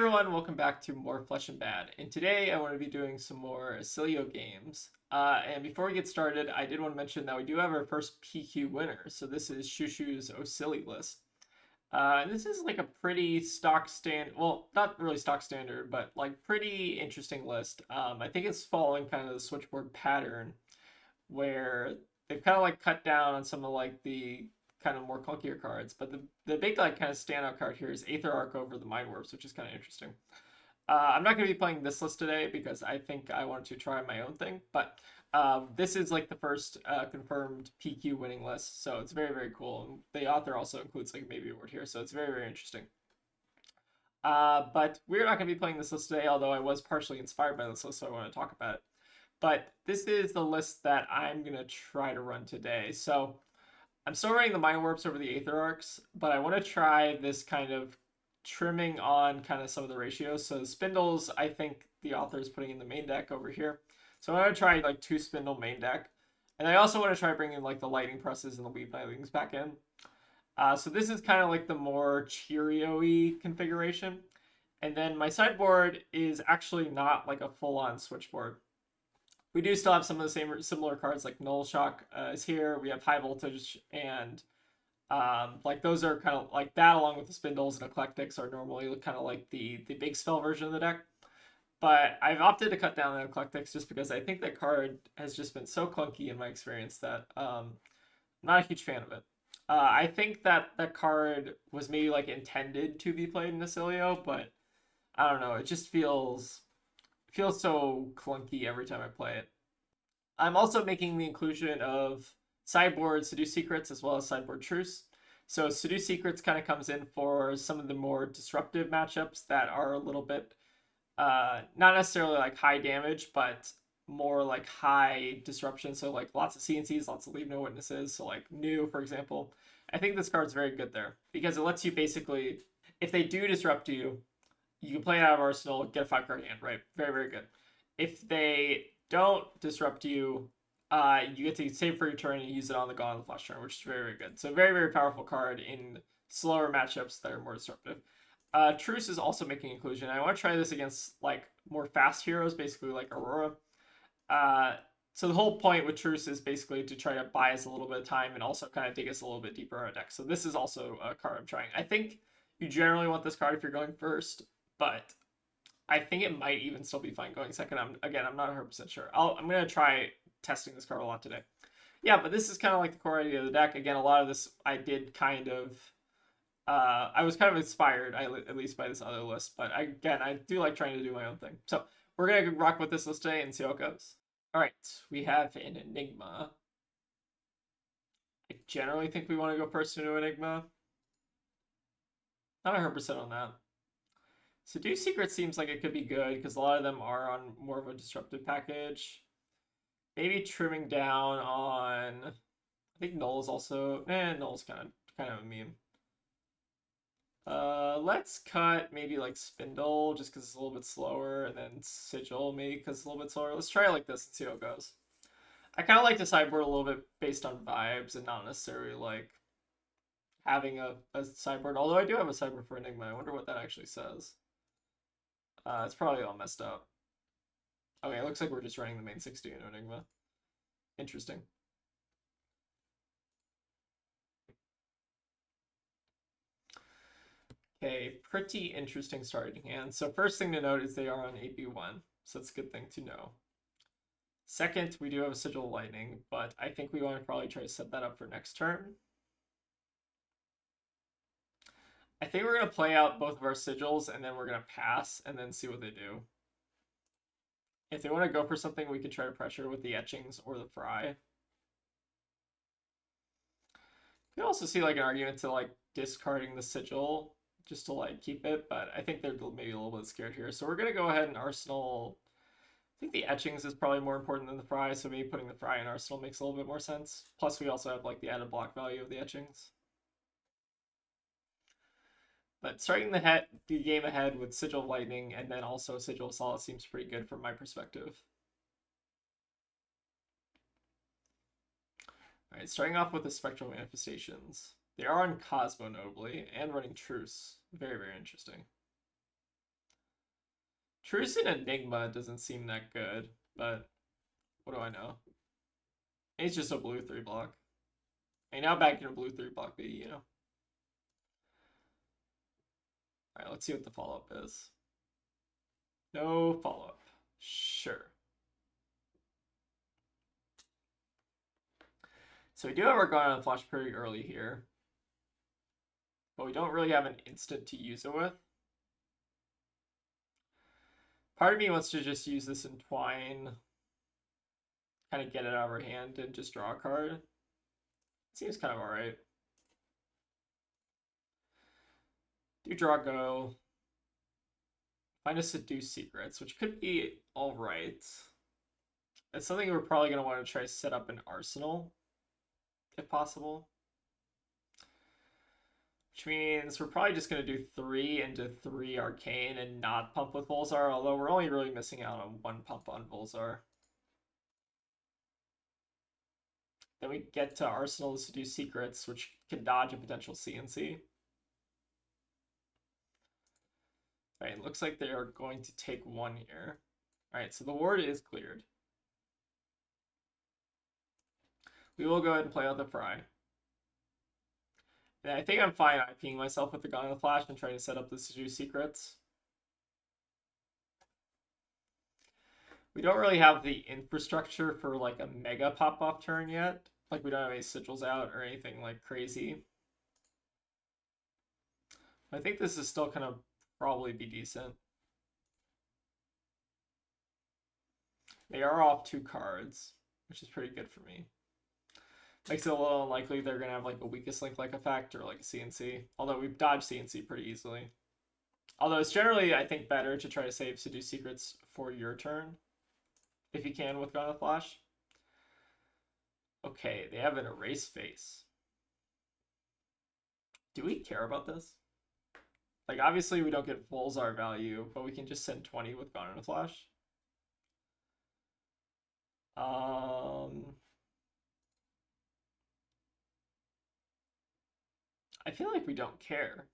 everyone, welcome back to more Flesh and Bad. And today I want to be doing some more Oscilio games. And before we get started, I did want to mention that we do have our first PQ winner. So this is Shushu's Oscilli list. And this is like a pretty stock well, not really stock standard, but like pretty interesting list. I think it's following kind of the switchboard pattern where they've kind of like cut down on some of like the kind of more clunkier cards. But the big like kind of standout card here is Aether Arc over the Mind Warps, which is kind of interesting. I'm not going to be playing this list today because I think I wanted to try my own thing. But this is like the first confirmed PQ winning list, so it's very very cool. And the author also includes like maybe a word here, so it's very very interesting. But we're not going to be playing this list today, although I was partially inspired by this list, so I want to talk about it. But this is the list that I'm going to try to run today. So I'm still running the Mind Warps over the Aether Arcs, but I want to try this kind of trimming on kind of some of the ratios. So the Spindles, I think the author is putting in the main deck over here. So I want to try like 2 Spindle main deck. And I also want to try bringing like the Lightning Presses and the Weave Nightlings back in. So this is kind of like the more Cheerio-y configuration. And then my sideboard is actually not like a full-on switchboard. We do still have some of the similar cards like Null Shock is here. We have High Voltage, and like those are kind of like that, along with the Spindles and Eclectics are normally kind of like the big spell version of the deck. But I've opted to cut down the Eclectics just because I think that card has just been so clunky in my experience that I'm not a huge fan of it. I think that that card was maybe like intended to be played in Oscilio, but I don't know. It just feels so clunky every time I play it. I'm also making the inclusion of sideboard Seduce Secrets as well as sideboard Truce. So Seduce Secrets kind of comes in for some of the more disruptive matchups that are a little bit not necessarily like high damage, but more like high disruption. So like lots of CNCs, lots of Leave No Witnesses. So like New, for example. I think this card's very good there because it lets you basically, if they do disrupt you, you can play it out of Arsenal, get a 5-card hand, right? Very, very good. If they don't disrupt you, you get to save for your turn and use it on the Gone on the Flash turn, which is very, very good. So very, very powerful card in slower matchups that are more disruptive. Truce is also making inclusion. I want to try this against like more fast heroes, basically like Aurora. So the whole point with Truce is basically to try to buy us a little bit of time and also kind of dig us a little bit deeper in our deck. So this is also a card I'm trying. I think you generally want this card if you're going first, but I think it might even still be fine going second. I'm not 100% sure. I'm gonna try testing this card a lot today. Yeah, but this is kind of like the core idea of the deck. Again, a lot of this I did kind of. I was kind of inspired, at least by this other list, but I do like trying to do my own thing. So we're gonna rock with this list today and see how it goes. All right, we have an Enigma. I generally think we want to go first into Enigma. Not 100% on that. Seduce Secret seems like it could be good because a lot of them are on more of a disruptive package. Maybe trimming down on. I think Null's also. Null's kind of a meme. Let's cut maybe like Spindle just because it's a little bit slower, and then Sigil maybe because it's a little bit slower. Let's try it like this and see how it goes. I kind of like to sideboard a little bit based on vibes and not necessarily like having a sideboard. Although I do have a sideboard for Enigma. I wonder what that actually says. It's probably all messed up. Okay, it looks like we're just running the main 60 in Enigma. Interesting. Okay, pretty interesting starting hand. So first thing to note is they are on AB1, so that's a good thing to know. Second, we do have a Sigil Lightning, but I think we want to probably try to set that up for next turn. I think we're going to play out both of our Sigils, and then we're going to pass, and then see what they do. If they want to go for something, we could try to pressure with the Etchings or the Fry. You can also see like an argument to like discarding the Sigil just to like keep it, but I think they're maybe a little bit scared here. So we're going to go ahead and Arsenal. I think the Etchings is probably more important than the Fry, so maybe putting the Fry in Arsenal makes a little bit more sense. Plus we also have like the added block value of the Etchings. But starting the game ahead with Sigil Lightning and then also Sigil Assault seems pretty good from my perspective. Alright, starting off with the Spectral Manifestations. They are on Cosmo notably, and running Truce. Very, very interesting. Truce and Enigma doesn't seem that good, but what do I know? It's just a blue 3 block. And now back in a blue 3 block B, you know. Alright, let's see what the follow-up is. No follow-up. Sure. So we do have our Gone on the Flash pretty early here. But we don't really have an instant to use it with. Part of me wants to just use this Entwine, kind of get it out of our hand and just draw a card. Seems kind of alright. Do draw go. Find a Seduce Secrets, which could be alright. It's something we're probably going to want to try to set up an arsenal, if possible. Which means we're probably just going to do 3 into 3 Arcane and not pump with Volzar, although we're only really missing out on 1 pump on Volzar. Then we get to Arsenal to Seduce Secrets, which can dodge a potential CNC. Alright, it looks like they are going to take 1 here. Alright, so the ward is cleared. We will go ahead and play out the Fry. And I think I'm fine IPing myself with the Gun of the Flash and trying to set up the Seduce Secrets. We don't really have the infrastructure for like a mega pop-off turn yet. Like we don't have any sigils out or anything like crazy. I think this is still gonna probably be decent. They are off 2 cards, which is pretty good for me. Makes it a little unlikely they're going to have like a weakest link like effect or like a CNC. Although we've dodged CNC pretty easily. Although it's generally, I think, better to try to save Seduce Secrets for your turn. If you can with Gone with Flash. Okay, they have an Erase Face. Do we care about this? Like, obviously we don't get Volzar value, but we can just send 20 with Gone with Flash. I feel like we don't care.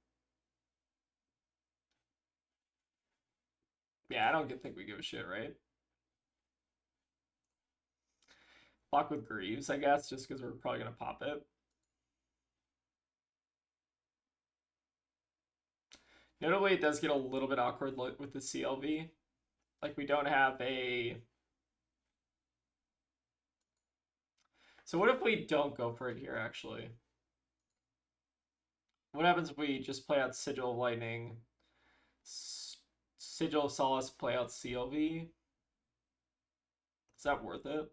Yeah, I don't think we give a shit, right? Block with Greaves, I guess, just because we're probably going to pop it. Notably, it does get a little bit awkward with the CLV. Like, we don't have a... So what if we don't go for it here, actually? What happens if we just play out Sigil of Lightning, Sigil of Solace, play out CLV? Is that worth it?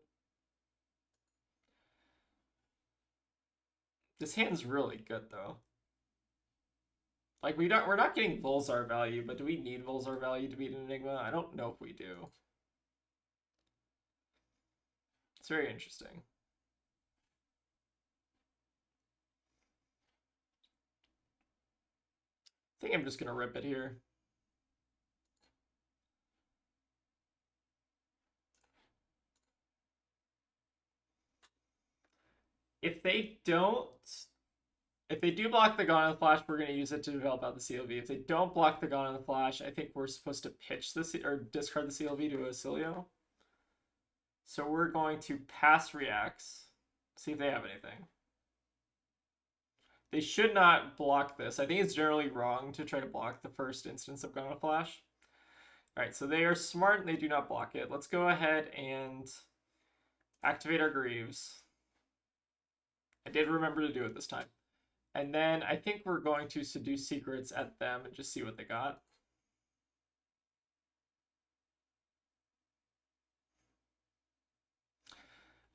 This hand's really good, though. Like, we're not getting Volzar value, but do we need Volzar value to beat an Enigma? I don't know if we do. It's very interesting. I think I'm just going to rip it here. If they do block the Gone on the Flash, we're going to use it to develop out the CLV. If they don't block the Gone on the Flash, I think we're supposed to pitch this or discard the CLV to Oscilio. So we're going to pass reacts, see if they have anything. They should not block this. I think it's generally wrong to try to block the first instance of Gone on the Flash. All right, so they are smart and they do not block it. Let's go ahead and activate our Greaves. I did remember to do it this time. And then I think we're going to Seduce Secrets at them and just see what they got.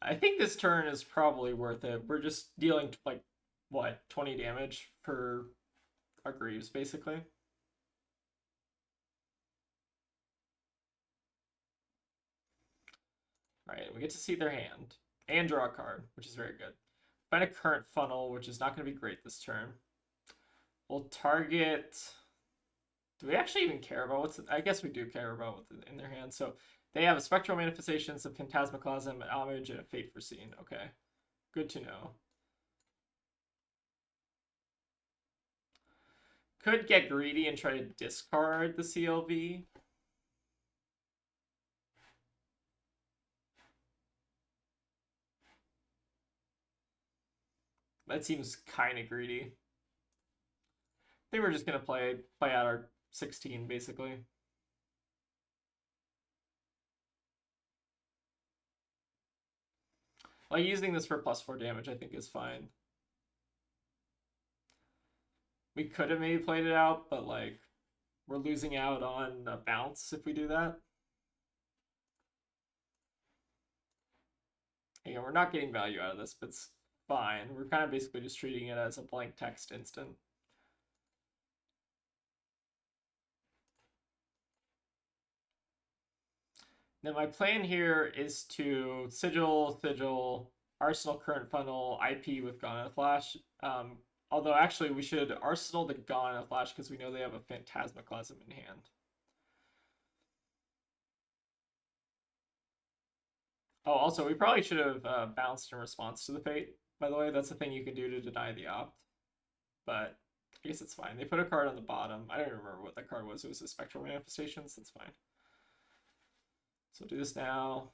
I think this turn is probably worth it. We're just dealing like, what, 20 damage for our Greaves, basically. Alright, we get to see their hand. And draw a card, which is very good. Find a current funnel, which is not going to be great this turn. We'll target... Do we actually even care about what's... I guess we do care about what's in their hand. So they have a Spectral Manifestations of Phantasmaclasm, an Homage, and a Fate Foreseen. Okay. Good to know. Could get greedy and try to discard the CLV. That seems kind of greedy. I think we're just gonna play out our 16 basically. Like using this for +4 damage, I think is fine. We could have maybe played it out, but like we're losing out on a bounce if we do that. Again, we're not getting value out of this, but it's fine. We're kind of basically just treating it as a blank text instant. Now my plan here is to sigil, arsenal current funnel, IP with Ghana Flash. Although actually we should arsenal the Ghana Flash because we know they have a Phantasmaclasm in hand. Oh, also we probably should have bounced in response to the Fate. By the way, that's the thing you can do to deny the opt. But I guess it's fine. They put a card on the bottom. I don't even remember what that card was. It was a Spectral Manifestations. That's fine. So do this now.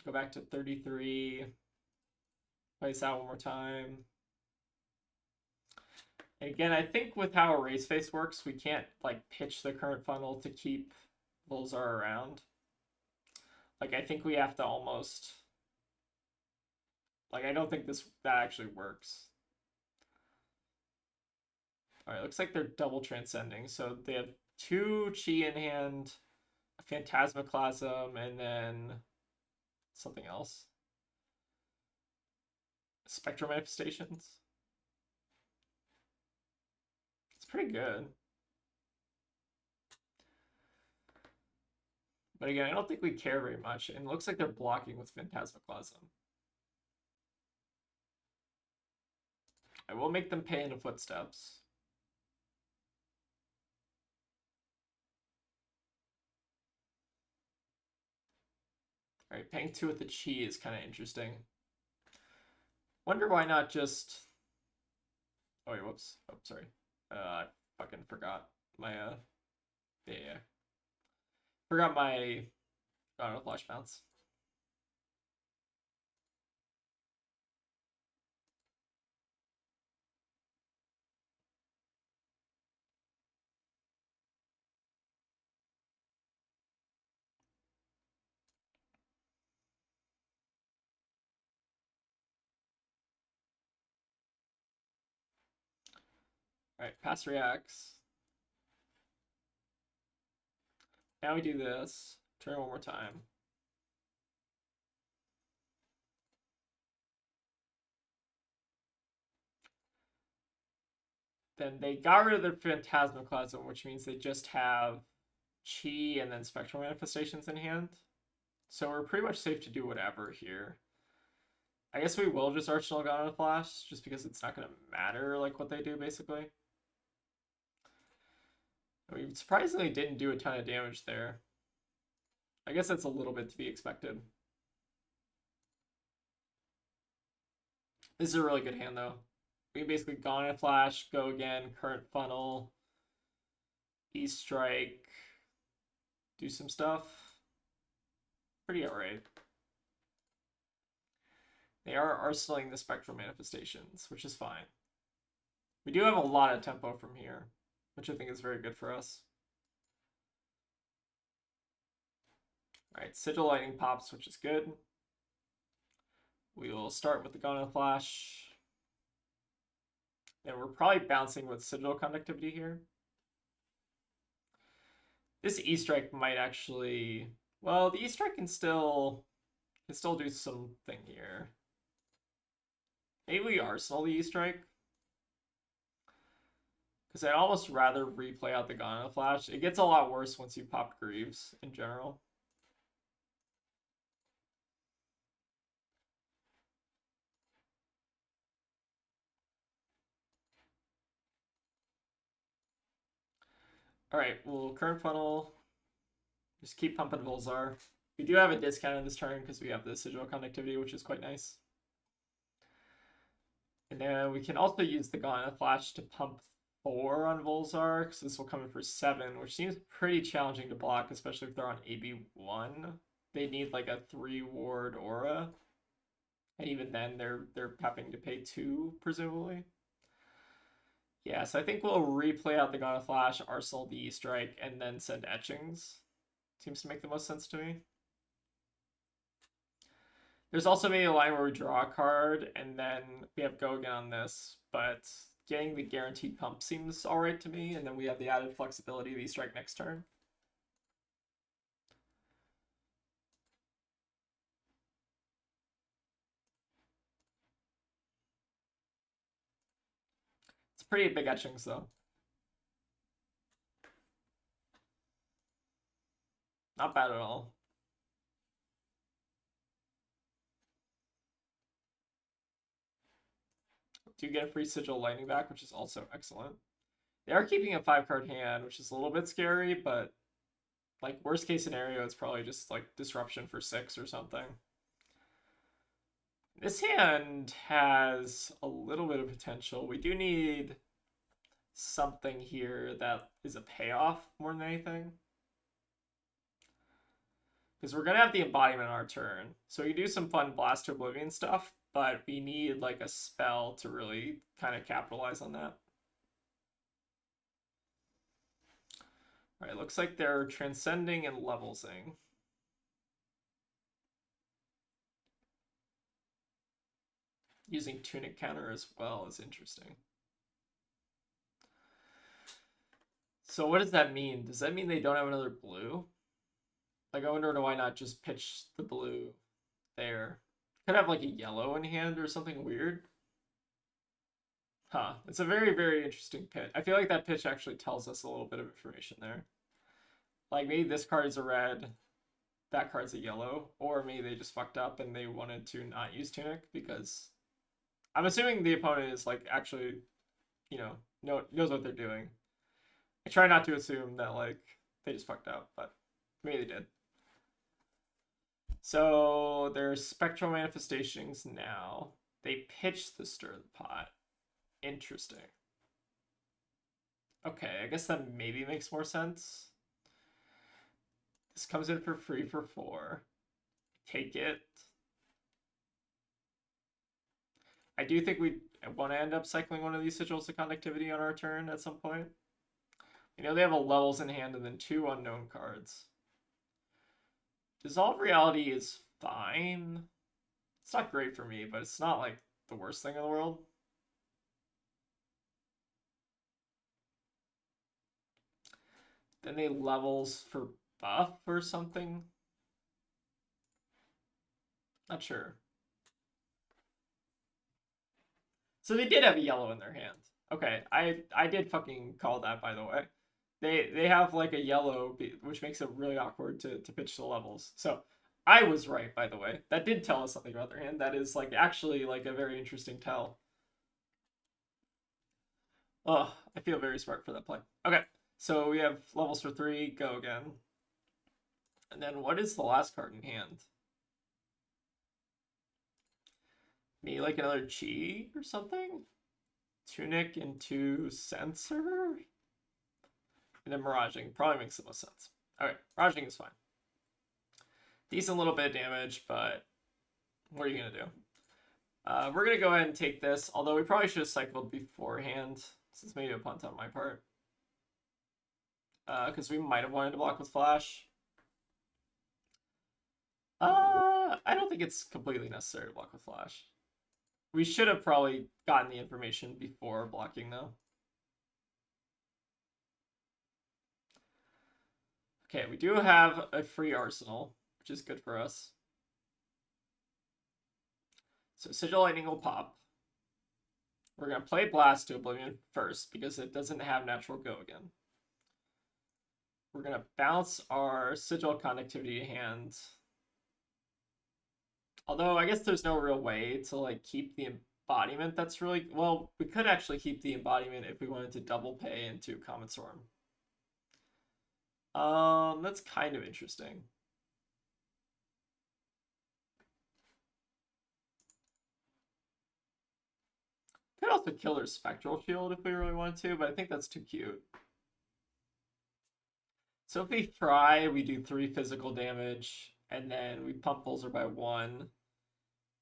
Go back to 33. Play this out one more time. And again, I think with how Erase Face works, we can't like pitch the current funnel to keep Volzar around. Like I think we have to almost like I don't think that actually works. Alright, looks like they're double transcending. So they have 2 Chi in hand, a Phantasmaclasm, and then something else. Spectral Manifestations. It's pretty good. But again, I don't think we care very much. And it looks like they're blocking with Phantasmaclasm. I will make them pay into footsteps. Alright, paying 2 with the Chi is kind of interesting. Wonder why not just... Oh wait, whoops. Oh, sorry. I fucking forgot my, yeah. Forgot my Flash bounce. Alright, pass reacts. Now we do this. Turn it one more time. Then they got rid of their Phantasmaclasm, which means they just have Chi and then Spectral Manifestations in hand. So we're pretty much safe to do whatever here. I guess we will just Arsenal Ghana Flash, just because it's not going to matter like what they do, basically. We surprisingly didn't do a ton of damage there. I guess that's a little bit to be expected. This is a really good hand, though. We can basically Ghana Flash, go again, current funnel, E-Strike, do some stuff. Pretty alright. They are arsenaling the Spectral Manifestations, which is fine. We do have a lot of tempo from here, which I think is very good for us. Alright, Sigil Lightning pops, which is good. We will start with the Ghana Flash. And we're probably bouncing with Sigil Conductivity here. This E-Strike might actually... Well, the E-Strike can still do something here. Maybe we Arsenal the E-Strike. Because I'd almost rather replay out the Ghana Flash. It gets a lot worse once you pop Greaves in general. Alright, well, current funnel. Just keep pumping Volzar. We do have a discount in this turn because we have the Sigil Conductivity, which is quite nice. And then we can also use the Ghana Flash to pump 4 on Volzark, so this will come in for 7, which seems pretty challenging to block, especially if they're on AB1. They need like a 3 ward aura. And even then they're having to pay 2, presumably. Yeah, so I think we'll replay out the God of Flash, Arsenal the E-Strike, and then send Etchings. Seems to make the most sense to me. There's also maybe a line where we draw a card, and then we have go again on this, but getting the guaranteed pump seems alright to me, and then we have the added flexibility of E-Strike next turn. It's pretty big Etchings, though. Not bad at all. Do get a free Sigil Lightning back, which is also excellent. They are keeping a 5-card hand, which is a little bit scary, but like worst case scenario, it's probably just like disruption for 6 or something. This hand has a little bit of potential. We do need something here that is a payoff more than anything. Because we're going to have the embodiment on our turn. So we do some fun Blast to Oblivion stuff, but we need like a spell to really kind of capitalize on that. All right, looks like they're transcending and levelsing. Using Tunic counter as well is interesting. So what does that mean? Does that mean they don't have another blue? Like, I wonder why not just pitch the blue there. Could have like a yellow in hand or something weird. Huh. It's a very, very interesting pitch. I feel like that pitch actually tells us a little bit of information there. Like, maybe this card is a red, that card's a yellow, or maybe they just fucked up and they wanted to not use Tunic because I'm assuming the opponent is like actually, you know, knows what they're doing. I try not to assume that like they just fucked up, but maybe they did. So there's spectral manifestations now. They pitched the Stir the Pot. Interesting. Okay, I guess that maybe makes more sense. This comes in for free for 4. Take it. I do think we want to end up cycling one of these Sigils of Conductivity on our turn at some point. You know, they have a levels in hand and then 2 unknown cards. Dissolve Reality is fine. It's not great for me, but it's not like the worst thing in the world. Then they levels for buff or something. Not sure. So they did have a yellow in their hand. Okay, I did fucking call that, by the way. They have like a yellow, which makes it really awkward to pitch the levels. So I was right, by the way. That did tell us something about their hand. That is like actually like a very interesting tell. Oh, I feel very smart for that play. Okay, so we have levels for 3, go again. And then what is the last card in hand? Maybe like another Chi or something? Tunic into Censor? And then Miraging probably makes the most sense. Okay, Miraging is fine. Decent little bit of damage, but what are you going to do? We're going to go ahead and take this, although we probably should have cycled beforehand, since maybe a punt on my part. Because we might have wanted to block with Flash. I don't think it's completely necessary to block with Flash. We should have probably gotten the information before blocking, though. Okay, we do have a free arsenal, which is good for us. So Sigil Lightning will pop. We're going to play Blast to Oblivion first, because it doesn't have natural go again. We're going to bounce our Sigil Conductivity hand. Although, I guess there's no real way to, like, keep the embodiment that's really... Well, we could actually keep the embodiment if we wanted to double pay into Comet Storm. That's kind of interesting. Could also kill their Spectral Shield if we really want to, but I think that's too cute. So if we try, we do 3 physical damage, and then we pump Pulsar by 1.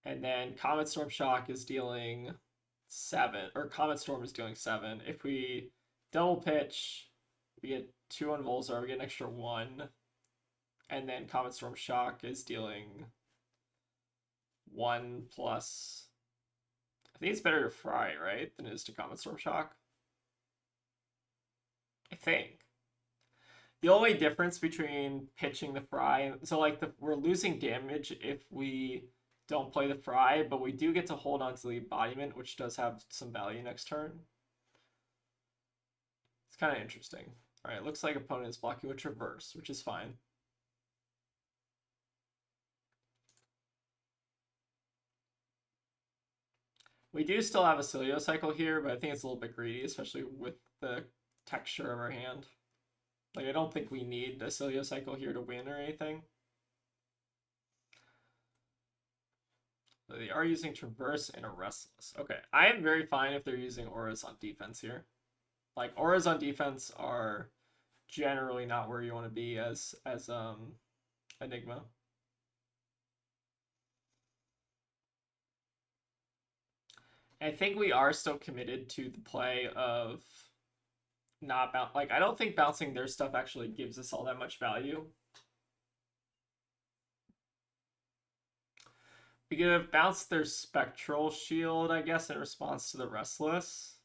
And then Comet Storm Shock is dealing 7, or Comet Storm is dealing 7. If we double pitch, we get 2 on Volzar, we get an extra 1. And then Comet Storm Shock is dealing 1 plus. I think it's better to Fry, right? Than it is to Comet Storm Shock. I think. The only difference between pitching the Fry, so like we're losing damage if we don't play the Fry, but we do get to hold on to the embodiment, which does have some value next turn. It's kind of interesting. All right, looks like opponent is blocking with Traverse, which is fine. We do still have a Oscilio cycle here, but I think it's a little bit greedy, especially with the texture of our hand. Like, I don't think we need a Oscilio cycle here to win or anything. So they are using Traverse and a Restless. Okay, I am very fine if they're using Auras on defense here. Like, Auras on defense are generally not where you want to be as Enigma. I think we are still committed to the play of not like I don't think bouncing their stuff actually gives us all that much value. We could have bounced their Spectral Shield, I guess, in response to the Restless.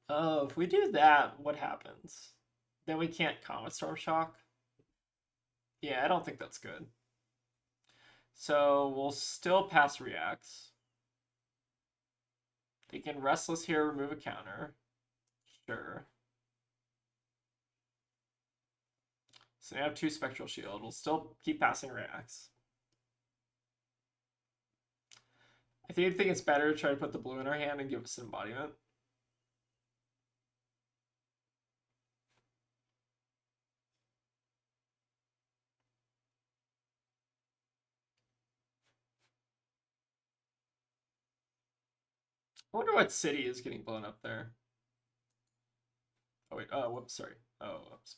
Oh, if we do that, what happens? Then we can't Comet Storm Shock. Yeah, I don't think that's good. So we'll still pass reacts. They can Restless here, remove a counter. Sure. So now I have 2 Spectral Shield. We'll still keep passing reacts. I think it's better to try to put the blue in our hand and give us an embodiment. I wonder what city is getting blown up there. Oh wait, whoops, sorry. Oh, whoops.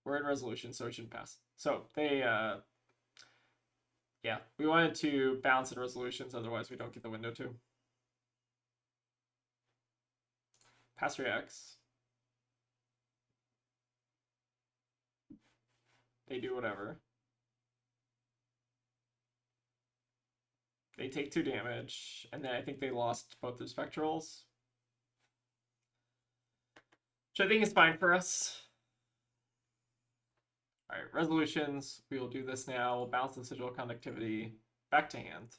We're in resolution, so we shouldn't pass. So they, yeah, we wanted to bounce in resolutions, otherwise we don't get the window too. Pass reacts. They do whatever. They take 2 damage, and then I think they lost both their Spectrals. Which I think is fine for us. Alright, resolutions. We will do this now. We'll bounce the Sigil Conductivity back to hand.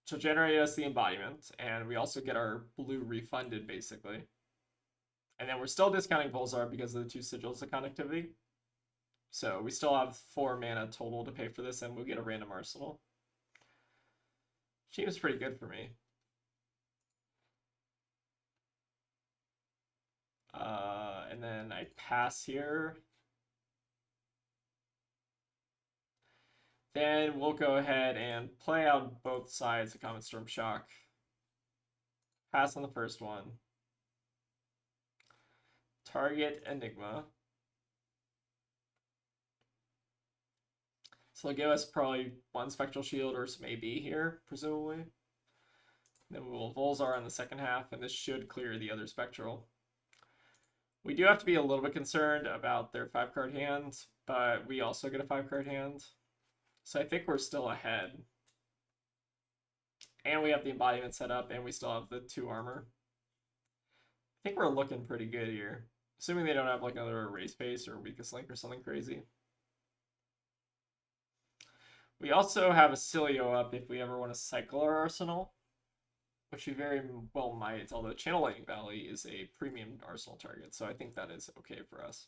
So generate us the embodiment, and we also get our blue refunded, basically. And then we're still discounting Volzar because of the 2 Sigils of Conductivity. So we still have 4 mana total to pay for this, and we'll get a random arsenal. Seems pretty good for me. And then I pass here. Then we'll go ahead and play out both sides of Comet Storm Shock. Pass on the first one. Target Enigma. So they'll give us probably 1 Spectral Shield or some AB here, presumably. Then we will Volzar in the second half, and this should clear the other Spectral. We do have to be a little bit concerned about their 5-card hand, but we also get a 5-card hand. So I think we're still ahead. And we have the embodiment set up, and we still have the 2 armor. I think we're looking pretty good here. Assuming they don't have like another erase face or weakest link or something crazy. We also have a Oscilio up if we ever want to cycle our arsenal, which we very well might, although Channel Lightning Valley is a premium arsenal target, so I think that is okay for us.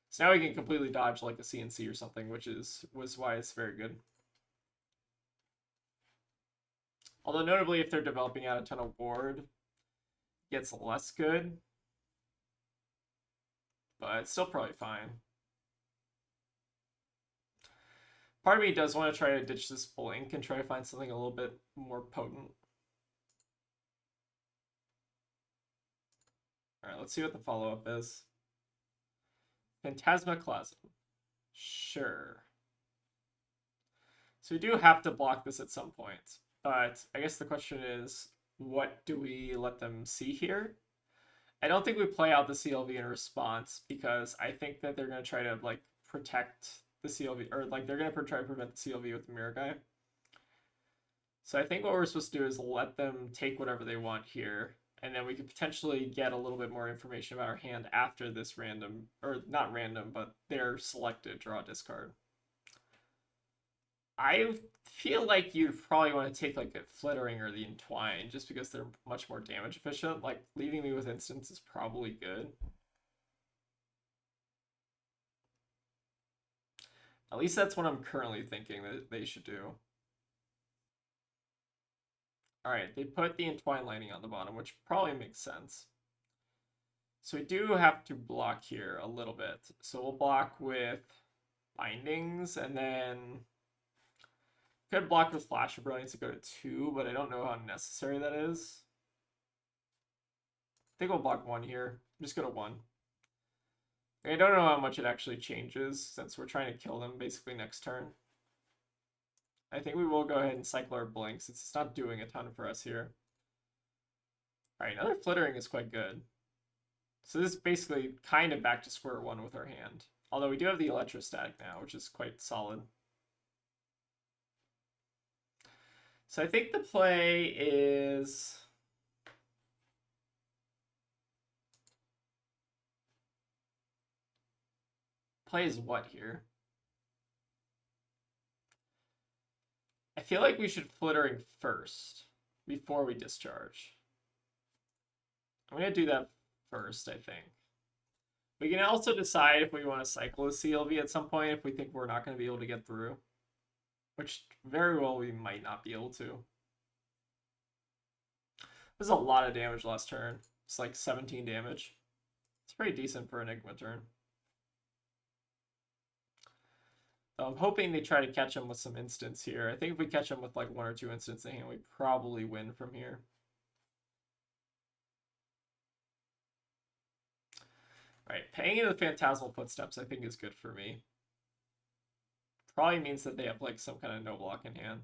So now we can completely dodge like a CNC or something, which was why it's very good. Although notably, if they're developing out a ton of ward, it gets less good. But it's still probably fine. Part of me does want to try to ditch this blink and try to find something a little bit more potent. All right, let's see what the follow-up is. Phantasmaclasm. Sure. So we do have to block this at some point. But I guess the question is, what do we let them see here? I don't think we play out the CLV in response because I think that they're going to try to like protect the CLV, or like they're going to try to prevent the CLV with the Mirror Guy. So I think what we're supposed to do is let them take whatever they want here, and then we could potentially get a little bit more information about our hand after this random, or not random, but their selected draw discard. I feel like you'd probably want to take like a Flittering or the Entwine just because they're much more damage efficient. Like leaving me with instants is probably good. At least that's what I'm currently thinking that they should do. Alright, they put the Entwine Lightning on the bottom, which probably makes sense. So we do have to block here a little bit. So we'll block with Bindings, and then could block with Flash of Brilliance to go to 2, but I don't know how necessary that is. I think we'll block 1 here. Just go to 1. I don't know how much it actually changes since we're trying to kill them basically next turn. I think we will go ahead and cycle our Blink since it's not doing a ton for us here. Alright, another Flittering is quite good. So this is basically kind of back to square one with our hand. Although we do have the Electrostatic now, which is quite solid. So I think the play is... Play is what here? I feel like we should Flittering first before we discharge. I'm going to do that first, I think. We can also decide if we want to cycle a CLV at some point if we think we're not going to be able to get through. Which very well we might not be able to. There's a lot of damage last turn. It's like 17 damage. It's pretty decent for an Enigma turn. So I'm hoping they try to catch him with some instants here. I think if we catch him with like 1 or 2 instants in hand, we probably win from here. Alright, paying into the Phantasmal Footsteps I think is good for me. Probably means that they have like some kind of no block in hand.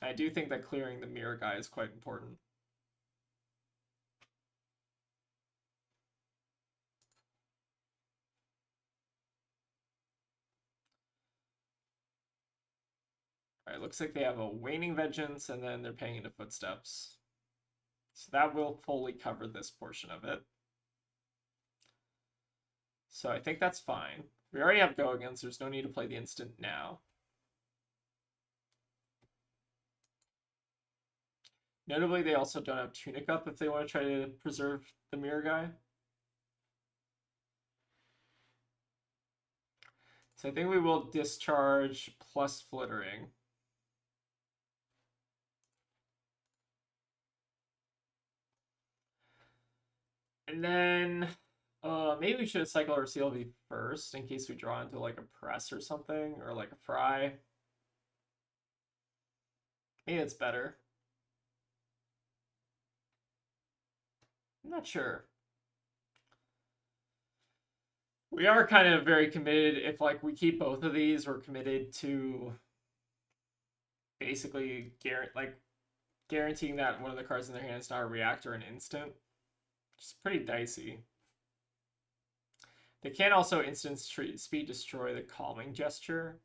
I do think that clearing the Mirror Guy is quite important. Alright, looks like they have a Waning Vengeance and then they're paying into Footsteps. So that will fully cover this portion of it. So I think that's fine. We already have Go Against, there's no need to play the instant now. Notably, they also don't have Tunic up if they want to try to preserve the Mirror Guy. So I think we will discharge plus Flittering. And then maybe we should cycle our CLV first in case we draw into like a press or something, or like a fry. Maybe it's better. I'm not sure. We are kind of very committed. If like we keep both of these, we're committed to basically guaranteeing that one of the cards in their hand is not a react or an instant. It's pretty dicey. They can also instant speed destroy the Calming Gesture.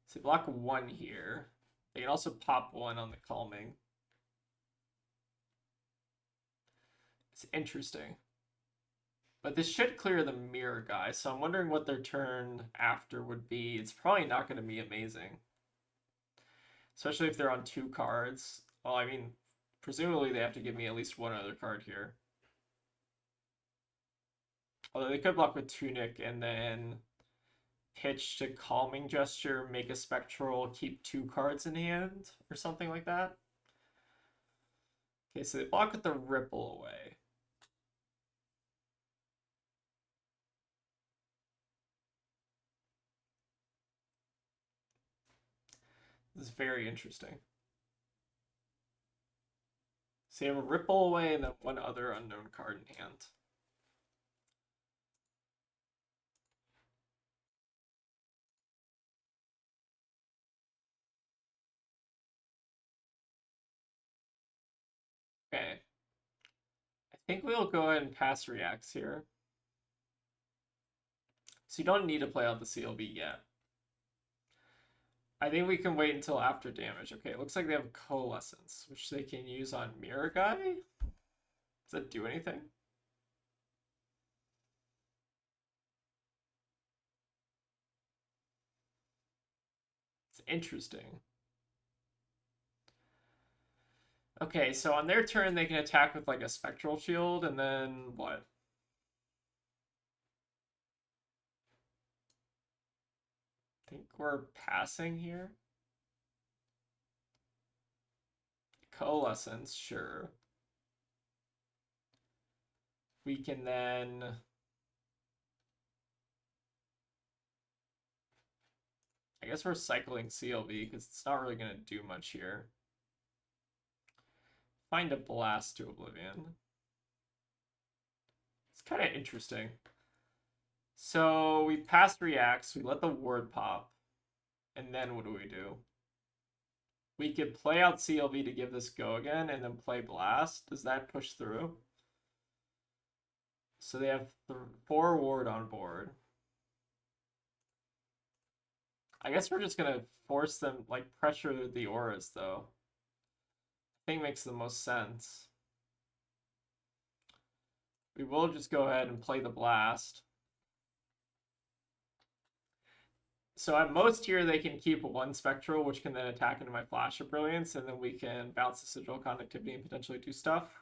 So block 1 here. They can also pop 1 on the Calming. It's interesting. But this should clear the Mirror Guy, so I'm wondering what their turn after would be. It's probably not going to be amazing. Especially if they're on 2 cards. Well, I mean, presumably they have to give me at least 1 other card here. Although they could block with Tunic and then pitch to Calming Gesture, make a Spectral, keep 2 cards in hand, or something like that. Okay, so they block with the Ripple away. This is very interesting. So you have a Ripple away and then one other unknown card in hand. Okay. I think we'll go ahead and pass reacts here. So you don't need to play out the CLB yet. I think we can wait until after damage. Okay, it looks like they have Coalescence, which they can use on Mirror Guy. Does that do anything? It's interesting. Okay, so on their turn, they can attack with like a Spectral Shield, and then what? I think we're passing here. Coalescence, sure. We can then... I guess we're cycling CLV because it's not really going to do much here. Find a Blast to Oblivion. It's kind of interesting. So we pass reacts, we let the ward pop, and then what do? We could play out CLV to give this go again, and then play Blast. Does that push through? So they have 4 ward on board. I guess we're just gonna force them, like, pressure the auras, though. I think makes the most sense. We will just go ahead and play the Blast. So at most here, they can keep 1 Spectral, which can then attack into my Flash of Brilliance, and then we can bounce the Sigil Conductivity and potentially do stuff.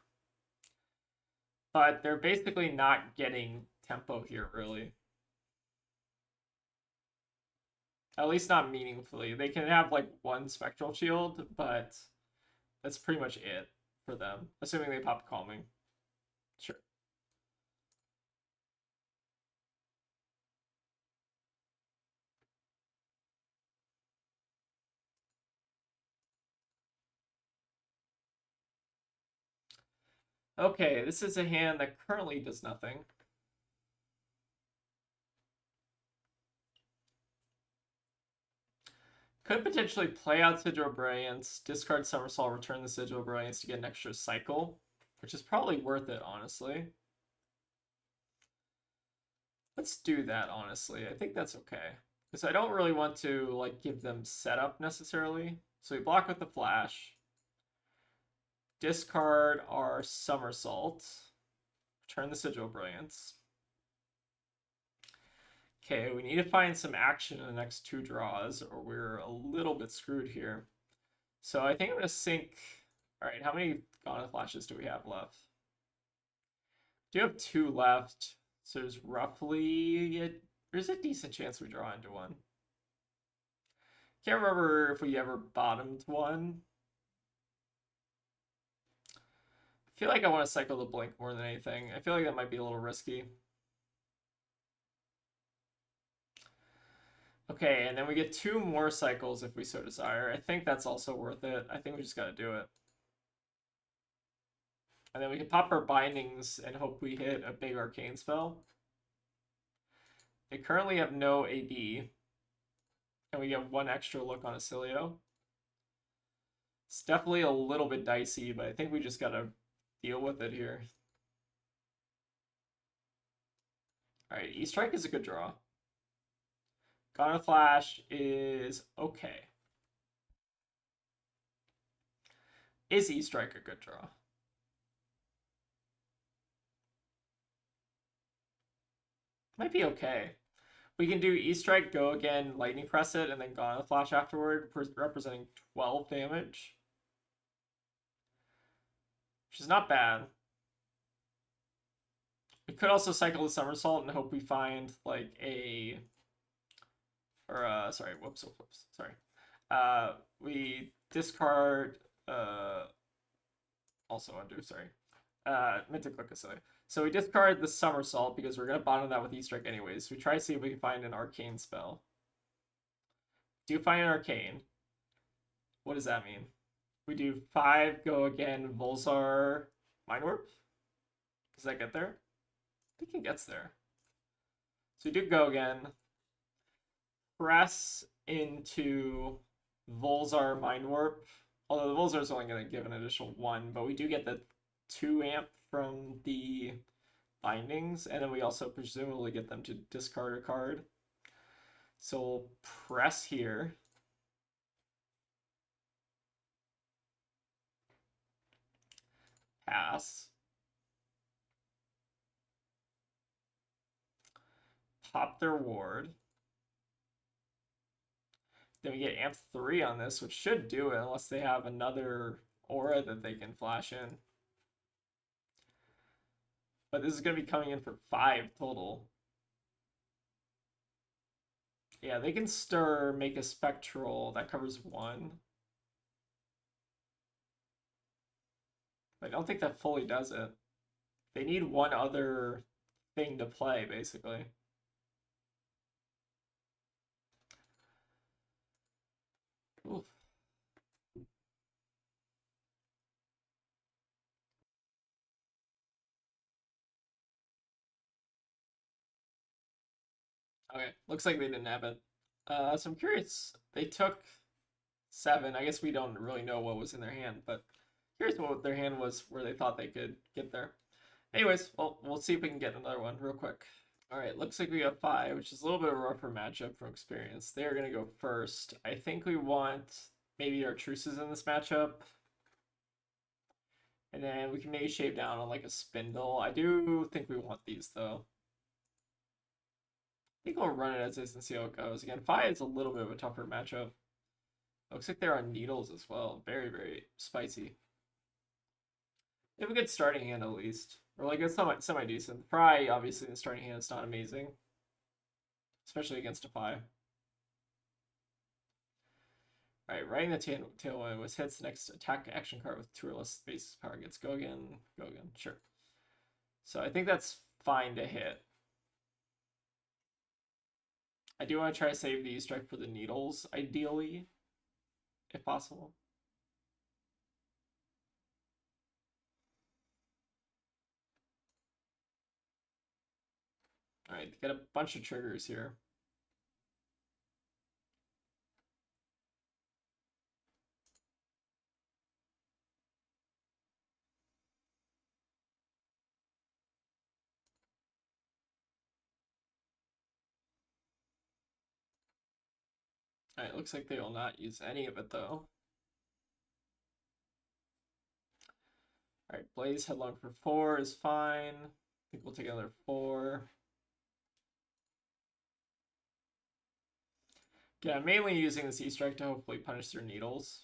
But they're basically not getting tempo here, really. At least not meaningfully. They can have like 1 Spectral Shield, but that's pretty much it for them. Assuming they pop Calming. Sure. Okay, this is a hand that currently does nothing. Could potentially play out Sigil Brilliance, discard Somersault, return the Sigil Brilliance to get an extra cycle, which is probably worth it, honestly. Let's do that, honestly. I think that's okay. Because I don't really want to, like, give them setup necessarily. So we block with the Flash. Discard our Somersault. Return the Sigil Brilliance. Okay, we need to find some action in the next 2 draws, or we're a little bit screwed here. So I think I'm going to sink... Alright, how many Gauntlet Flashes do we have left? We do have 2 left, so there's roughly... There's a decent chance we draw into one. Can't remember if we ever bottomed one. I feel like I want to cycle the Blink more than anything. I feel like that might be a little risky. Okay, and then we get 2 more cycles if we so desire. I think that's also worth it. I think we just gotta do it. And then we can pop our bindings and hope we hit a big arcane spell. They currently have no AD. And we get 1 extra look on Oscilio. It's definitely a little bit dicey, but I think we just gotta deal with it here. Alright, E-Strike is a good draw. Gauntlet Flash is okay. Is E-Strike a good draw? Might be okay. We can do E-Strike, go again, Lightning Press it, and then Gauntlet Flash afterward, representing 12 damage. Which is not bad. We could also cycle the Somersault and hope we find, like, a... Or, sorry, whoops. Sorry. We discard... Also undo, sorry. Meant to click Oscilio. So we discard the Somersault because we're going to bottom that with E-Strike anyways. We try to see if we can find an Arcane spell. Do find an Arcane. What does that mean? We do 5, go again, Volzar, Mind Warp? Does that get there? I think it gets there. So we do go again, press into Volzar Mind Warp. Although the Volzar is only going to give an additional 1, but we do get the 2 amp from the bindings, and then we also presumably get them to discard a card. So we'll press here. Pass. Pop their ward. Then we get amp 3 on this, which should do it unless they have another aura that they can flash in. But this is going to be coming in for 5 total. Yeah, they can stir, make a spectral. That covers 1. But I don't think that fully does it. They need one other thing to play, basically. Oof. Okay, looks like they didn't have it. So I'm curious. They took 7. I guess we don't really know what was in their hand, but curious what their hand was where they thought they could get there. Anyways, well, we'll see if we can get another one real quick. All right, looks like we have 5, which is a little bit of a rougher matchup from experience. They are going to go first. I think we want maybe our truces in this matchup. And then we can maybe shave down on like a spindle. I do think we want these though. I think we'll run it as is and see how it goes. Again, 5 is a little bit of a tougher matchup. Looks like they're on needles as well. Very, very spicy. They have a good starting hand at least. Or like a semi-decent. Fry, obviously, in the starting hand is not amazing. Especially against a 5. Alright, riding the tailwind was hits the next attack action card with 2 or less base power gets. Go again, sure. So I think that's fine to hit. I do want to try to save the strike for the needles, ideally, if possible. Alright, got a bunch of triggers here. Alright, looks like they will not use any of it though. Alright, Blaze Headlong for 4 is fine. I think we'll take another 4. Yeah, I'm mainly using this E-Strike to hopefully punish their needles.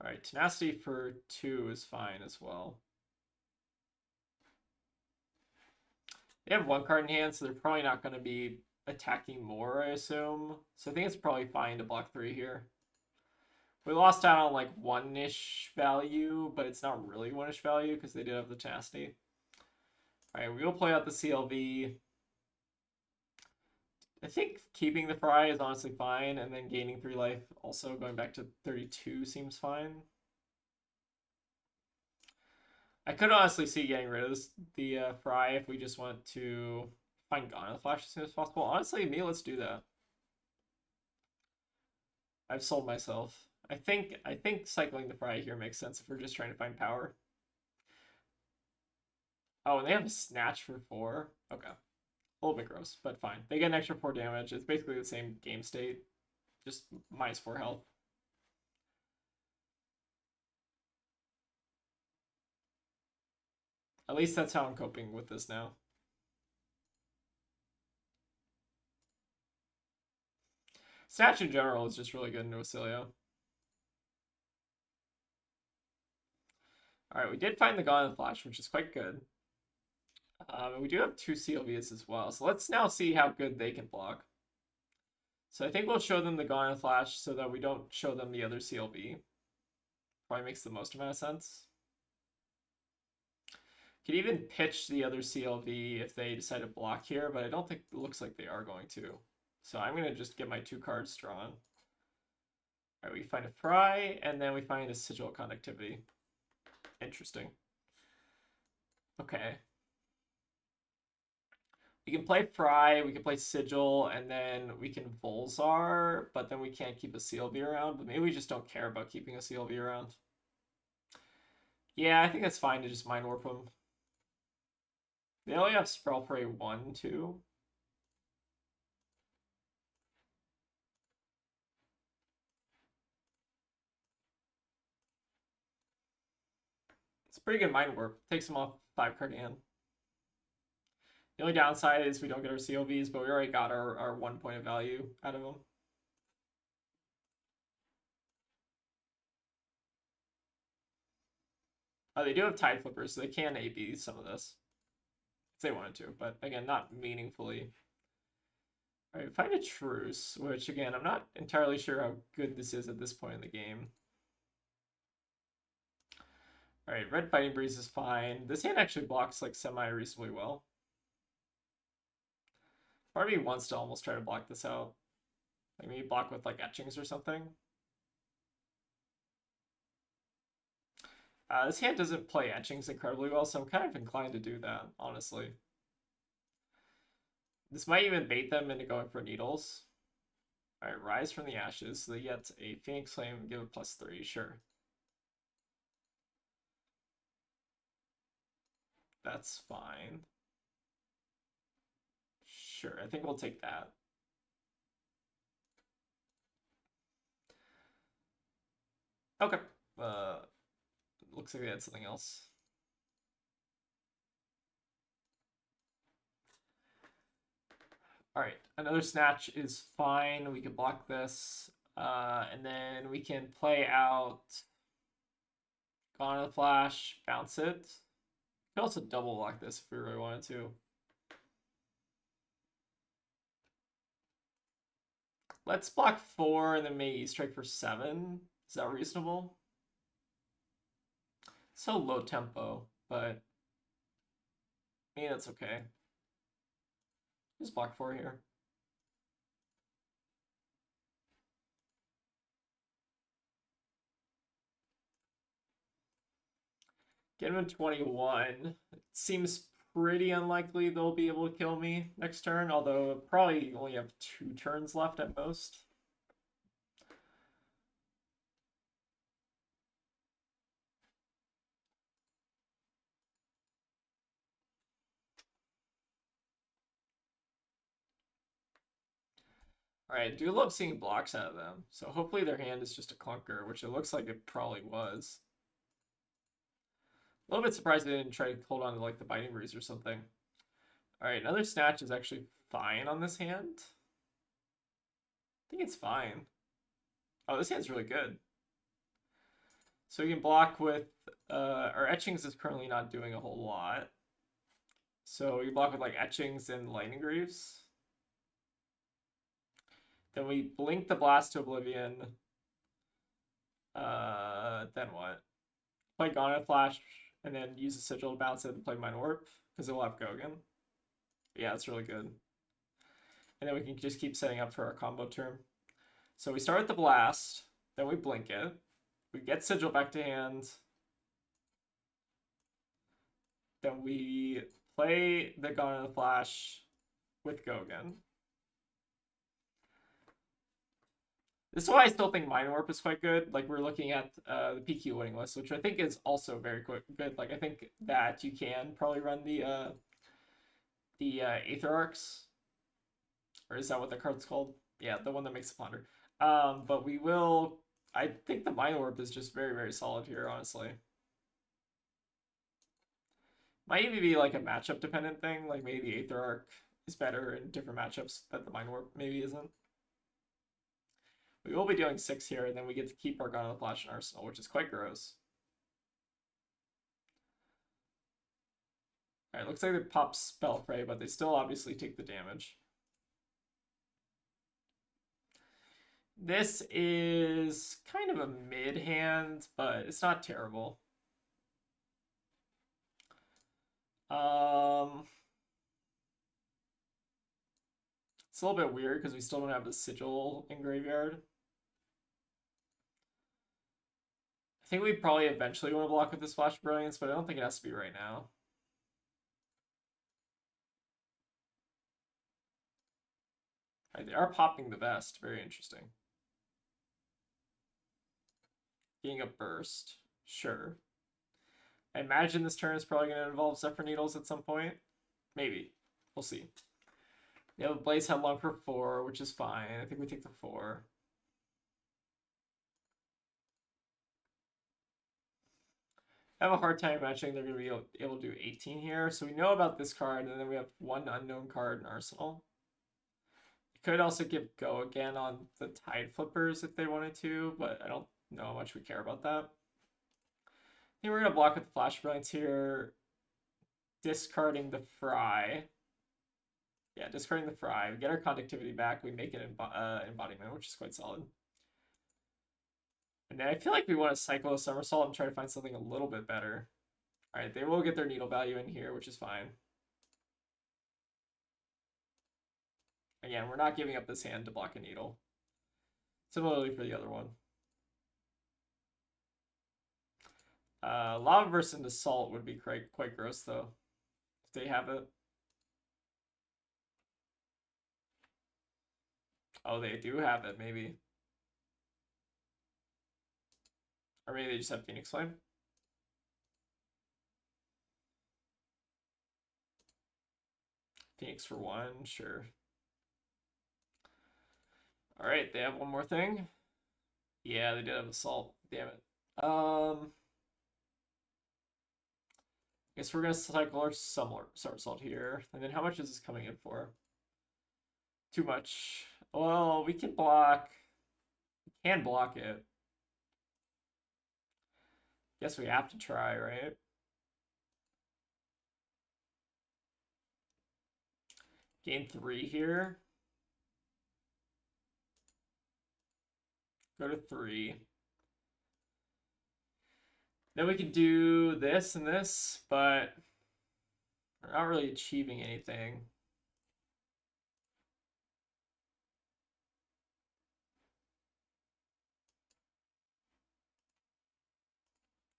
Alright, Tenacity for 2 is fine as well. They have 1 card in hand, so they're probably not going to be attacking more, I assume. So I think it's probably fine to block 3 here. We lost out on like 1-ish value, but it's not really 1-ish value because they did have the Tenacity. Alright, we will play out the CLV. I think keeping the Fry is honestly fine, and then gaining 3 life, also going back to 32 seems fine. I could honestly see getting rid of the Fry if we just want to find Gone in the Flash as soon as possible. Honestly, me, let's do that. I've sold myself. I think cycling the Fry here makes sense if we're just trying to find power. Oh, and they have a Snatch for 4. Okay. A little bit gross, but fine. They get an extra 4 damage. It's basically the same game state, just minus 4 health. At least that's how I'm coping with this now. Snatch in general is just really good in Oscilio. Alright, we did find the Gone in the Flash, which is quite good. And we do have 2 CLVs as well, so let's now see how good they can block. So I think we'll show them the Gone in the Flash so that we don't show them the other CLV. Probably makes the most amount of sense. Could even pitch the other CLV if they decide to block here, but I don't think it looks like they are going to. So I'm going to just get my 2 cards drawn. All right, we find a fry, and then we find a sigil conductivity. Interesting. Okay. We can play Fry, we can play Sigil, and then we can Volzar, but then we can't keep a CLV around. But maybe we just don't care about keeping a CLV around. Yeah, I think that's fine to just Mind Warp them. They only have Spell Prey 1, too. It's a pretty good Mind Warp. Takes them off 5-card hand. The only downside is we don't get our CLVs, but we already got our 1 point of value out of them. They do have Tide Flippers, so they can AB some of this. If they wanted to, but again, not meaningfully. All right, find a truce, which again, I'm not entirely sure how good this is at this point in the game. All right, red Fighting Breeze is fine. This hand actually blocks like semi-reasonably well. Part of me wants to almost try to block this out. Like maybe block with like etchings or something. This hand doesn't play etchings incredibly well, so I'm kind of inclined to do that, honestly. This might even bait them into going for needles. All right, Rise from the Ashes. So they get a Phoenix Flame and give it +3, sure. That's fine. Sure, I think we'll take that. Okay. Looks like they had something else. All right, another snatch is fine. We can block this. And then we can play out Gone to the Flash, bounce it. We can also double block this if we really wanted to. Let's block 4 and then maybe strike for 7. Is that reasonable? So low tempo, but maybe that's okay. Just block 4 here. Get him in 21. It seems pretty unlikely they'll be able to kill me next turn, although probably only have 2 turns left at most. Alright, I do love seeing blocks out of them, so hopefully their hand is just a clunker, which it looks like it probably was. A little bit surprised they didn't try to hold on to like the Biting Breeze or something. Alright, another snatch is actually fine on this hand. I think it's fine. Oh, this hand's really good. So we can block with, our Etchings is currently not doing a whole lot. So you block with like Etchings and Lightning Greaves. Then we blink the Blast to Oblivion. Then what? Play Gauntlet Flash, and then use a Sigil to bounce it and play Mind Warp, because it will have Gogan. Yeah, that's really good. And then we can just keep setting up for our combo turn. So we start with the Blast, then we blink it. We get Sigil back to hand. Then we play the Gauntlet Flash with Gogan. This is why I still think Mind Warp is quite good. Like, we're looking at the PQ winning list, which I think is also very good. Like, I think that you can probably run the Aether Arcs. Or is that what the card's called? Yeah, the one that makes the ponder. But we will... I think the Mind Warp is just very, very solid here, honestly. Might even be like a matchup dependent thing. Like, maybe the Aether Arc is better in different matchups that the Mind Warp maybe isn't. We will be doing 6 here, and then we get to keep our Gauntlet Flash in Arsenal, which is quite gross. Alright, looks like they pop Spell Prey, but they still obviously take the damage. This is kind of a mid hand, but it's not terrible. It's a little bit weird because we still don't have the Sigil in graveyard. think we probably eventually want to block with this Flash Brilliance, but I don't think it has to be right now. Right, they are popping the vest. Very interesting. Getting a burst. Sure. I imagine this turn is probably going to involve Zephyr Needles at some point. Maybe. We'll see. They have a Blaze Headlong for 4, which is fine. I think we take the 4. I have a hard time imagining they're going to be able to do 18 here. So we know about this card, and then we have one unknown card in Arsenal. You could also give Go again on the Tide Flippers if they wanted to, but I don't know how much we care about that. I think we're going to block with the Flash Brilliance here, discarding the Fry. Yeah, discarding the Fry. We get our conductivity back. We make an embodiment, which is quite solid. And then I feel like we want to cycle a Somersault and try to find something a little bit better. All right, they will get their needle value in here, which is fine. Again, we're not giving up this hand to block a needle. Similarly for the other one. Lava Burst into Salt would be quite gross, though, if they have it. Oh, they do have it, maybe. Or maybe they just have Phoenix Flame. Phoenix for 1, sure. All right, they have one more thing. Yeah, they did have Assault. Damn it. Guess we're gonna cycle our Somersault here. And then how much is this coming in for? Too much. Well, we can block. We can block it. Guess we have to try, right? Gain 3 here. Go to 3. Then we can do this and this, but we're not really achieving anything.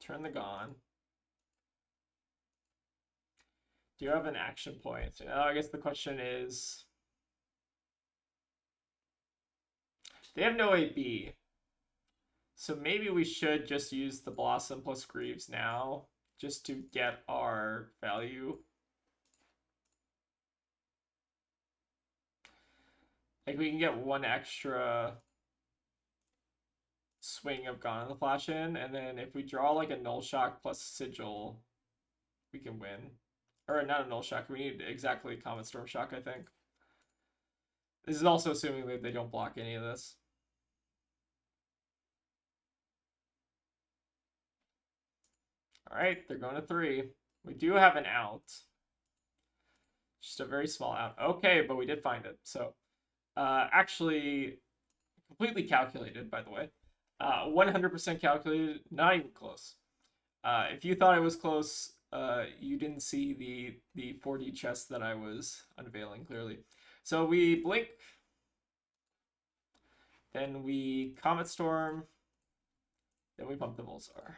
Turn the Gone. Do you have an action point? So I guess the question is, they have no AB. So maybe we should just use the Blossom plus Greaves now, just to get our value. Like we can get one extra swing of Gone on the Flash in, and then if we draw like a Null Shock plus Sigil, we can win. Or not a Null Shock, we need exactly Comet Storm Shock, I think. This is also assuming that they don't block any of this. All right, they're going to 3. We do have an out. Just a very small out. Okay, but we did find it. So, actually, completely calculated, by the way. 100% calculated, not even close. If you thought it was close, you didn't see the 4D chest that I was unveiling, clearly. So we blink. Then we Comet Storm. Then we pump the Volsar.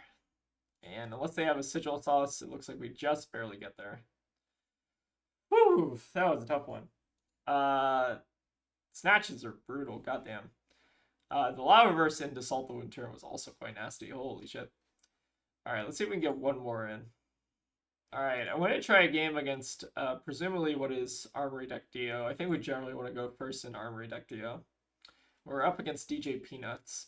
And unless they have a Sigil Sauce, it looks like we just barely get there. Whew, that was a tough one. Snatches are brutal, goddamn. The Lavaverse into Salt the Wind turn was also quite nasty. Holy shit. Alright, let's see if we can get one more in. Alright, I want to try a game against presumably what is Armory Deck Dio. I think we generally want to go first in Armory Deck Dio. We're up against DJ Peanuts.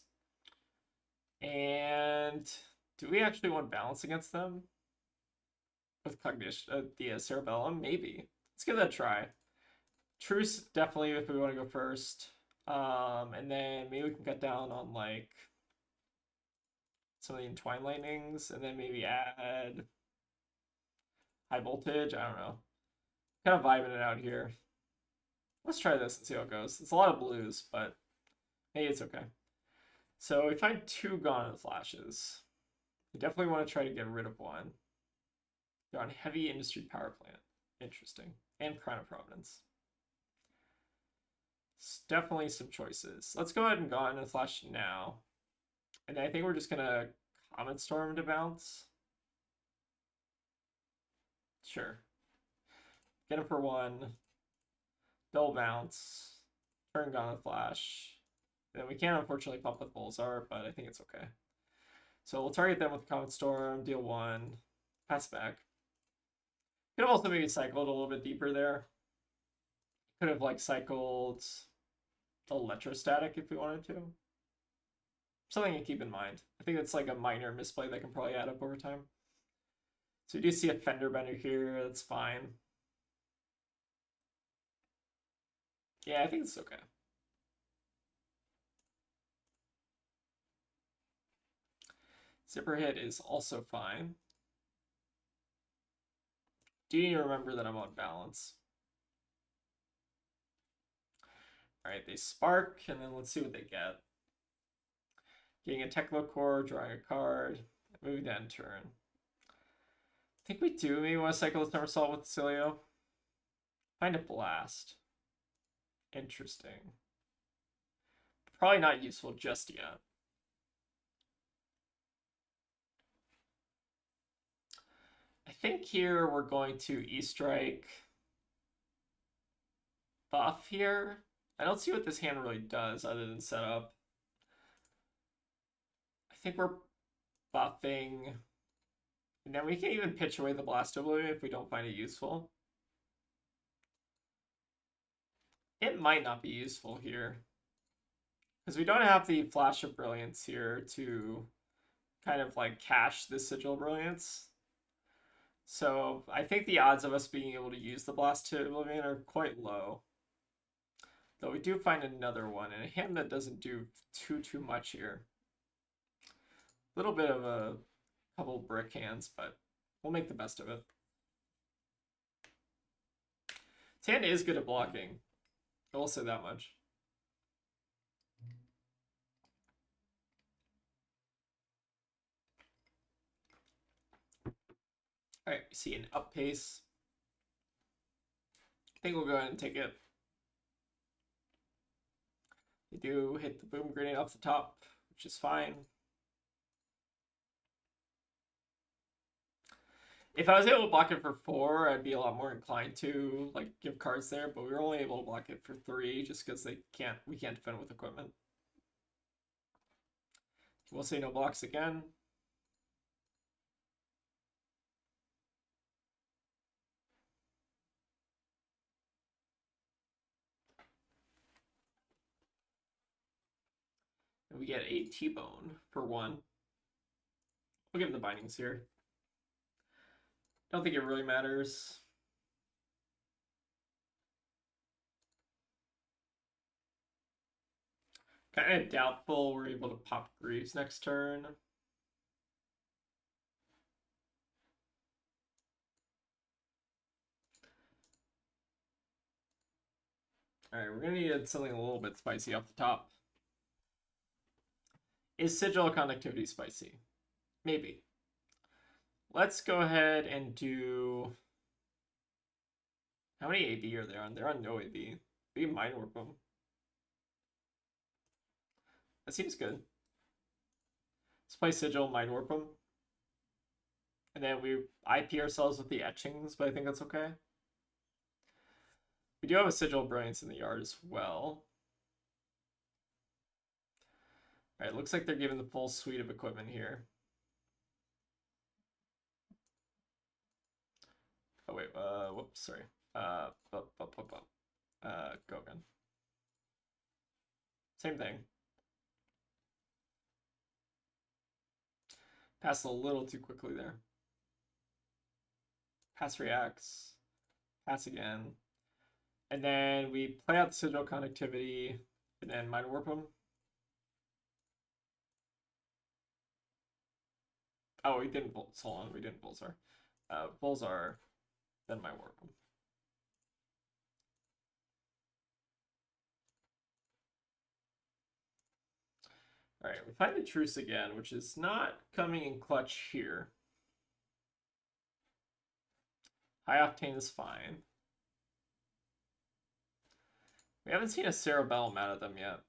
And do we actually want balance against them? With Cognition, the Cerebellum? Maybe. Let's give that a try. Truce, definitely, if we want to go first. And then maybe we can cut down on, like, some of the Entwined Lightnings, and then maybe add High Voltage. I don't know. Kind of vibing it out here. Let's try this and see how it goes. It's a lot of blues, but hey, it's okay. So we find 2 Gone Flashes. We definitely want to try to get rid of one. They're on Heavy Industry Power Plant. Interesting. And Crown of Providence. It's definitely some choices. Let's go ahead and Gone Flash now. And I think we're just going to Comet Storm to bounce. Sure. Get him for 1. Double bounce. Turn Gauntlet Flash. Then we can't unfortunately pump with Volzar, but I think it's okay. So we'll target them with Comet Storm, deal 1, pass back. Could have also maybe cycled a little bit deeper there. Could have like cycled Electrostatic if we wanted to. Something to keep in mind. I think it's like a minor misplay that can probably add up over time. So we do see a Fender Bender here, that's fine. Yeah, I think it's okay. Zipper hit is also fine. Do you need to remember that I'm on balance? Alright, they spark, and then let's see what they get. Getting a Techno Core, drawing a card, moving to end turn. I think we do maybe want to cycle the Somersault with Oscilio. Find a Blast. Interesting. Probably not useful just yet. I think here we're going to E-Strike buff here. I don't see what this hand really does other than set up. I think we're buffing. And then we can even pitch away the Blast Oblivion if we don't find it useful. It might not be useful here. Because we don't have the Flash of Brilliance here to kind of like cache this Sigil Brilliance. So I think the odds of us being able to use the Blast to Oblivion are quite low. Though we do find another one, and a hand that doesn't do too much here. A little bit of a couple brick hands, but we'll make the best of it. This hand is good at blocking. I will say that much. Alright, we see an up pace. I think we'll go ahead and take it. We do hit the boom grenade off the top, which is fine. If I was able to block it for 4, I'd be a lot more inclined to like give cards there, but we were only able to block it for 3 just because we can't defend with equipment. We'll say no blocks again. And we get a T-Bone for 1. We'll give him the bindings here. Don't think it really matters. Kind of doubtful we're able to pop Greaves next turn. Alright, we're gonna need something a little bit spicy off the top. Is Sigil Conductivity spicy? Maybe. Let's go ahead and do... How many AB are there on? They're on no AB. We can Mind Warp them. That seems good. Let's play Sigil, Mind Warp them. And then we IP ourselves with the etchings, but I think that's okay. We do have a Sigil Brilliance in the yard as well. Alright, looks like they're giving the full suite of equipment here. Oh wait, whoops, sorry. Go again. Same thing. Passed a little too quickly there. Pass reacts. Pass again. And then we play out the Sigil Conductivity and then Mind Warp them. Oh, we didn't hold on, we didn't Volzar. Volzar, then Mind Warp them. Alright, we find the Truce again, which is not coming in clutch here. High Octane is fine. We haven't seen a Cerebellum out of them yet.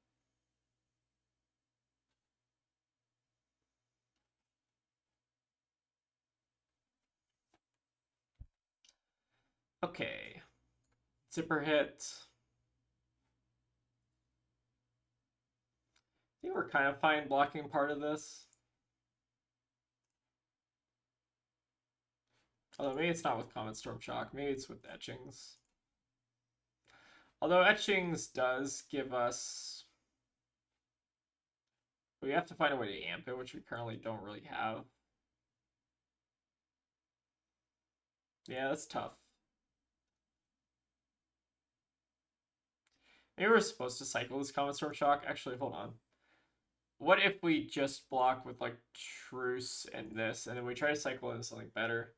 Okay. Zipper hit. I think we're kind of fine blocking part of this. Although maybe it's not with Comet Storm Shock. Maybe it's with Etchings. Although Etchings does give us... We have to find a way to amp it, which we currently don't really have. Yeah, that's tough. Maybe we're supposed to cycle this Comet Storm Shock. Actually, hold on. What if we just block with like Truce and this, and then we try to cycle into something better?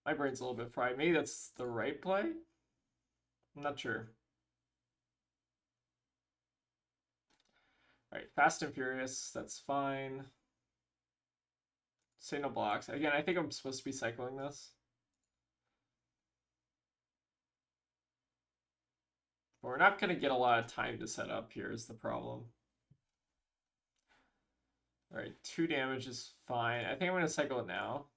My brain's a little bit fried. Maybe that's the right play? I'm not sure. Alright, Fast and Furious, that's fine. Say no blocks. Again, I think I'm supposed to be cycling this. But we're not going to get a lot of time to set up here is the problem. Alright, 2 damage is fine. I think I'm going to cycle it now.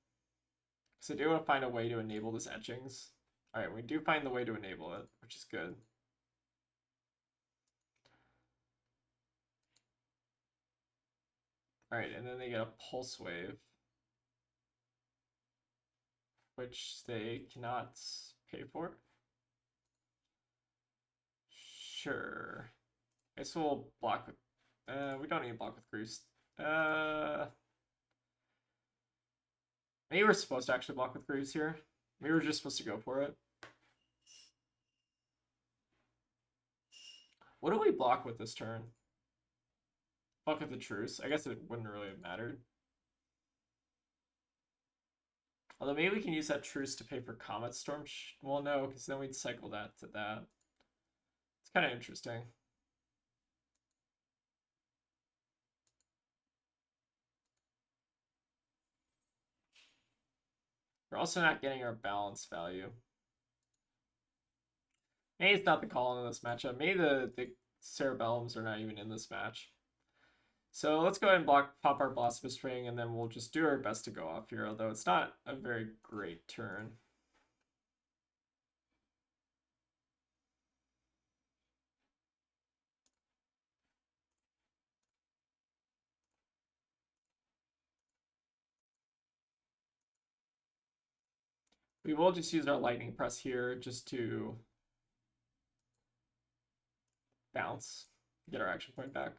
Because I do want to find a way to enable this Etchings. Alright, we do find the way to enable it, which is good. Alright, and then they get a Pulse Wave. Which they cannot pay for. Sure. I guess we'll block with... we don't need to block with Grease. Maybe we're supposed to actually block with Greaves here. Maybe we're just supposed to go for it. What do we block with this turn? Block with the Truce. I guess it wouldn't really have mattered. Although maybe we can use that Truce to pay for Comet Storm. Well, no, because then we'd cycle that to that. It's kind of interesting. We're also not getting our balance value. Maybe it's not the call in this matchup. Maybe the Cerebellums are not even in this match. So let's go ahead and pop our Blasphemous Ring, and then we'll just do our best to go off here, although it's not a very great turn. We will just use our Lightning Press here just to bounce, get our action point back.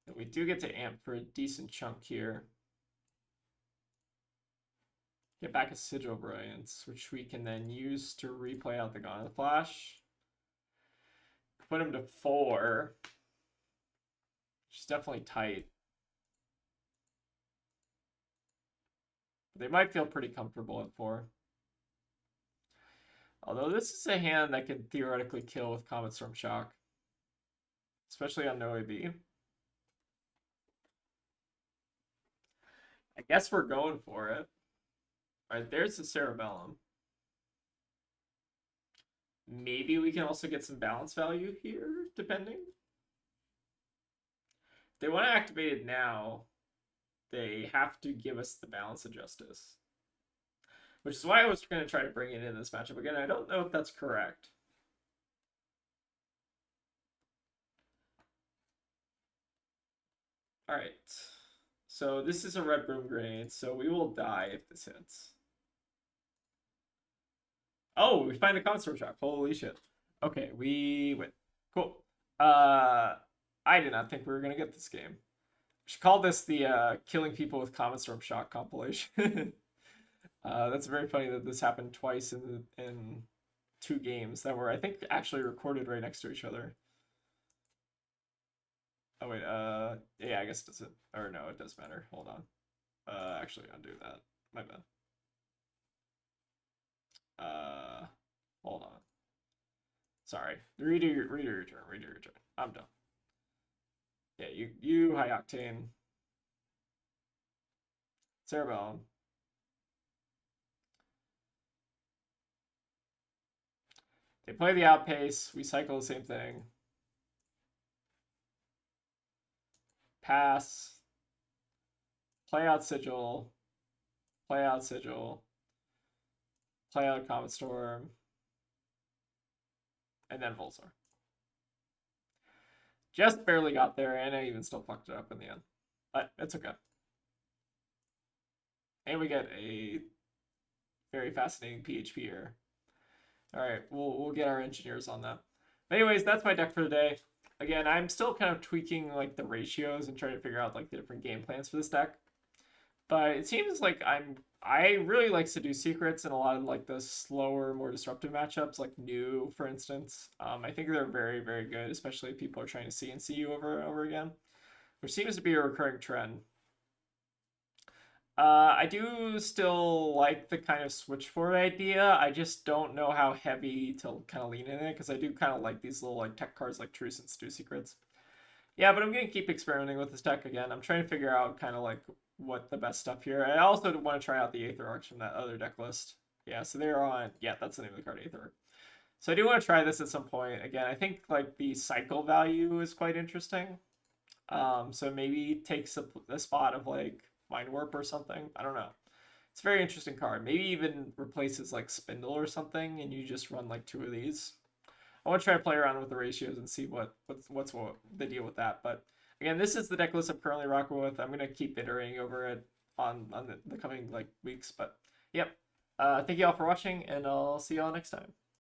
And we do get to amp for a decent chunk here. Get back a Sigil Brilliance, which we can then use to replay out the Gauntlet Flash. Put him to 4, which is definitely tight. They might feel pretty comfortable at 4. Although this is a hand that could theoretically kill with Comet Storm Shock. Especially on no AB. I guess we're going for it. Alright, there's the Cerebellum. Maybe we can also get some balance value here, depending. If they want to activate it now, they have to give us the Balance of Justice. Which is why I was going to try to bring it in this matchup. Again, I don't know if that's correct. Alright. So this is a Red Broom Grenade, so we will die if this hits. Oh, we find a Comet Storm Shock. Holy shit. Okay, we win. Cool. I did not think we were going to get this game. We should call this the Killing People with Comet Storm Shock compilation. That's very funny that this happened twice in 2 games that were, I think, actually recorded right next to each other. Oh wait, yeah, I guess it doesn't, or no, it does matter. Hold on. Actually, undo that. My bad. Hold on. Sorry. Redo your turn. I'm done. Yeah, you high octane. Cerebellum. They play the outpace. We cycle the same thing. Pass. play out Sigil, play out Sigil, play out Comet Storm, and then Volsar. Just barely got there, and I even still fucked it up in the end. But it's okay. And we get a very fascinating PHP here. All right, we'll get our engineers on that. But anyways, that's my deck for today. Again, I'm still kind of tweaking like the ratios and trying to figure out like the different game plans for this deck. But it seems like I really like to do secrets in a lot of like the slower, more disruptive matchups, like new, for instance. I think they're very, very good, especially if people are trying to CNC you over and over again, which seems to be a recurring trend. I do still like the kind of switchboard idea. I just don't know how heavy to kind of lean in it because I do kind of like these little like tech cards like Truce and Stew Secrets. Yeah, but I'm gonna keep experimenting with this deck again. I'm trying to figure out kind of like what the best stuff here. I also want to try out the Aether Arcs from that other deck list. Yeah, so they're on. Yeah, that's the name of the card, Aether Arc. So I do want to try this at some point. Again, I think like the cycle value is quite interesting. So maybe it takes a spot of like Mind Warp or something. I don't know. It's a very interesting card. Maybe even replaces like Spindle or something, and you just run like 2 of these. I want to try to play around with the ratios and see what's the deal with that. But again, this is the deck list I'm currently rocking with. I'm gonna keep iterating over it on the coming like weeks. But yep. Thank you all for watching, and I'll see y'all next time.